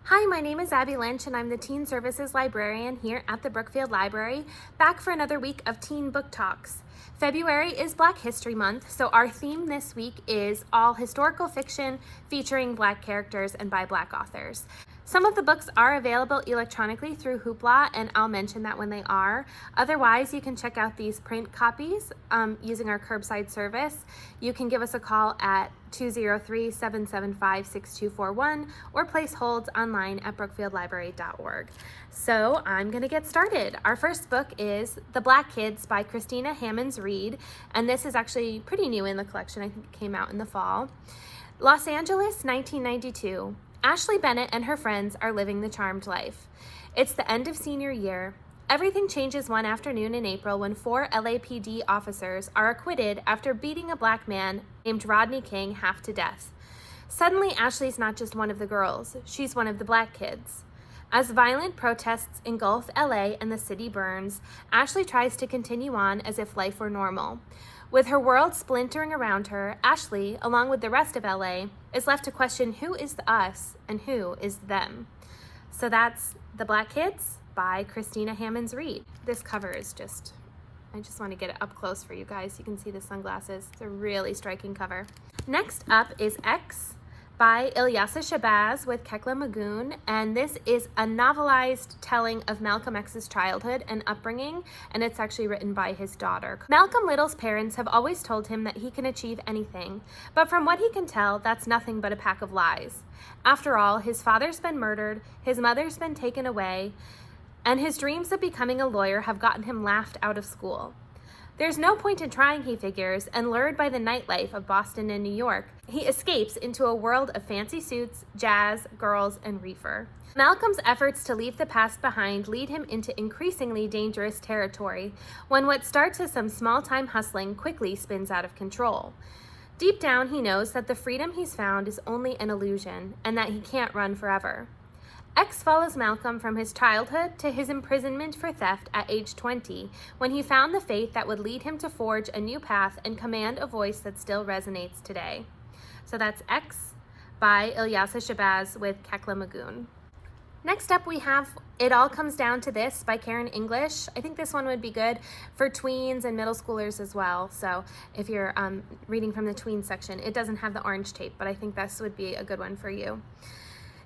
Hi, my name is Abbey Lynch and I'm the Teen Services Librarian here at the Brookfield Library, back for another week of Teen Book Talks. February is Black History Month, so our theme this week is all historical fiction featuring Black characters and by Black authors. Some of the books are available electronically through Hoopla, and I'll mention that when they are. Otherwise, you can check out these print copies using our curbside service. You can give us a call at 203-775-6241 or place holds online at brookfieldlibrary.org. So I'm going to get started. Our first book is The Black Kids by Christina Hammonds Reed, and this is actually pretty new in the collection. I think it came out in the fall. Los Angeles, 1992. Ashley Bennett and her friends are living the charmed life. It's the end of senior year. Everything changes one afternoon in April when 4 LAPD officers are acquitted after beating a black man named Rodney King half to death. Suddenly, Ashley's not just one of the girls, she's one of the black kids. As violent protests engulf LA and the city burns, Ashley tries to continue on as if life were normal. With her world splintering around her, Ashley, along with the rest of LA, is left to question who is the us and who is them. So that's The Black Kids by Christina Hammonds Reed. This cover is I just want to get it up close for you guys. You can see the sunglasses. It's a really striking cover. Next up is X by Ilyasah Shabazz with Kekla Magoon, and this is a novelized telling of Malcolm X's childhood and upbringing, and it's actually written by his daughter. Malcolm Little's parents have always told him that he can achieve anything, but from what he can tell, that's nothing but a pack of lies. After all, his father's been murdered, his mother's been taken away, and his dreams of becoming a lawyer have gotten him laughed out of school. There's no point in trying, he figures, and lured by the nightlife of Boston and New York, he escapes into a world of fancy suits, jazz, girls, and reefer. Malcolm's efforts to leave the past behind lead him into increasingly dangerous territory, when what starts as some small-time hustling quickly spins out of control. Deep down, he knows that the freedom he's found is only an illusion, and that he can't run forever. X follows Malcolm from his childhood to his imprisonment for theft at age 20, when he found the faith that would lead him to forge a new path and command a voice that still resonates today. So that's X by Ilyasah Shabazz with Kekla Magoon. Next up we have It All Comes Down to This by Karen English. I think this one would be good for tweens and middle schoolers as well. So if you're reading from the tween section, it doesn't have the orange tape, but I think this would be a good one for you.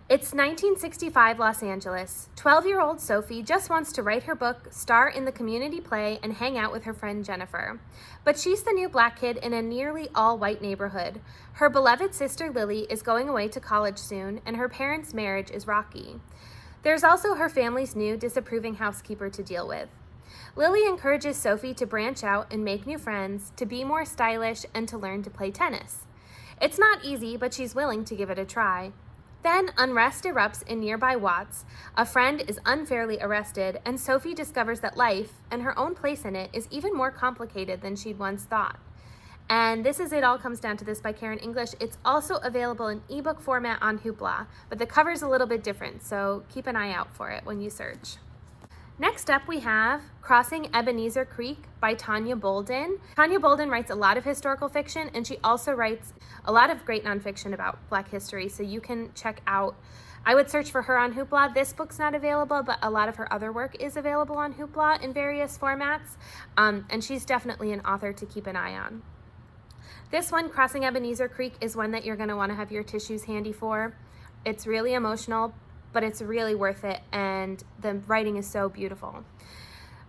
It's 1965 Los Angeles. 12-year-old Sophie just wants to write her book, star in the community play, and hang out with her friend Jennifer. But she's the new black kid in a nearly all-white neighborhood. Her beloved sister Lily is going away to college soon, and her parents' marriage is rocky. There's also her family's new disapproving housekeeper to deal with. Lily encourages Sophie to branch out and make new friends, to be more stylish, and to learn to play tennis. It's not easy, but she's willing to give it a try. Then unrest erupts in nearby Watts, a friend is unfairly arrested, and Sophie discovers that life, and her own place in it, is even more complicated than she'd once thought. And this is It All Comes Down to This by Karen English. It's also available in ebook format on Hoopla, but the cover's a little bit different, so keep an eye out for it when you search. Next up, we have Crossing Ebenezer Creek by Tonya Bolden. Tonya Bolden writes a lot of historical fiction, and she also writes a lot of great nonfiction about Black history, so you can check out. I would search for her on Hoopla. This book's not available, but a lot of her other work is available on Hoopla in various formats, and she's definitely an author to keep an eye on. This one, Crossing Ebenezer Creek, is one that you're going to want to have your tissues handy for. It's really emotional, but it's really worth it, and the writing is so beautiful.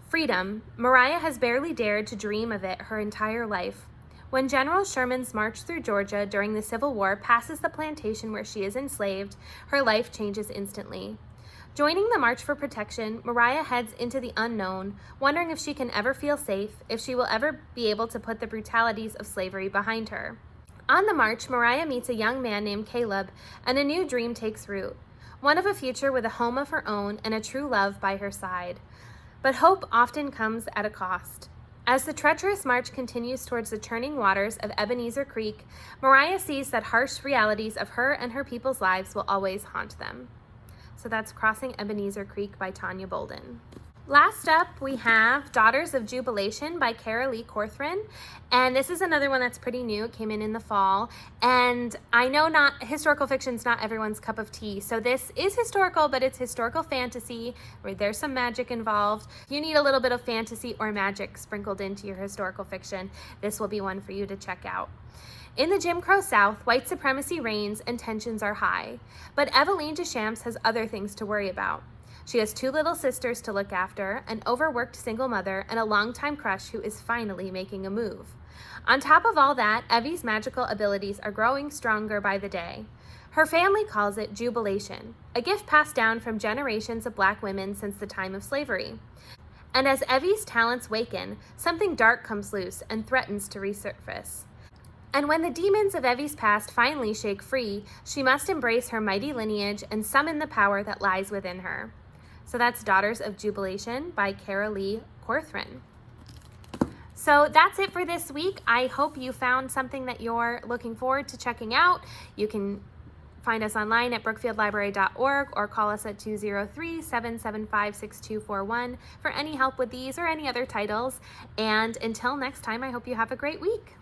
Freedom. Mariah has barely dared to dream of it her entire life. When General Sherman's march through Georgia during the Civil War passes the plantation where she is enslaved, her life changes instantly. Joining the March for Protection, Mariah heads into the unknown, wondering if she can ever feel safe, if she will ever be able to put the brutalities of slavery behind her. On the march, Mariah meets a young man named Caleb, and a new dream takes root. One of a future with a home of her own and a true love by her side. But hope often comes at a cost. As the treacherous march continues towards the churning waters of Ebenezer Creek, Mariah sees that harsh realities of her and her people's lives will always haunt them. So that's Crossing Ebenezer Creek by Tonya Bolden. Last up, we have Daughters of Jubilation by Corthron. And this is another one that's pretty new. It came in the fall. And I know historical fiction's not everyone's cup of tea. So this is historical, but it's historical fantasy where there's some magic involved. If you need a little bit of fantasy or magic sprinkled into your historical fiction, this will be one for you to check out. In the Jim Crow South, white supremacy reigns and tensions are high. But Eveline Deschamps has other things to worry about. She has 2 little sisters to look after, an overworked single mother, and a longtime crush who is finally making a move. On top of all that, Evie's magical abilities are growing stronger by the day. Her family calls it Jubilation, a gift passed down from generations of Black women since the time of slavery. And as Evie's talents waken, something dark comes loose and threatens to resurface. And when the demons of Evie's past finally shake free, she must embrace her mighty lineage and summon the power that lies within her. So that's Daughters of Jubilation by Corthron. So that's it for this week. I hope you found something that you're looking forward to checking out. You can find us online at brookfieldlibrary.org or call us at 203-775-6241 for any help with these or any other titles. And until next time, I hope you have a great week.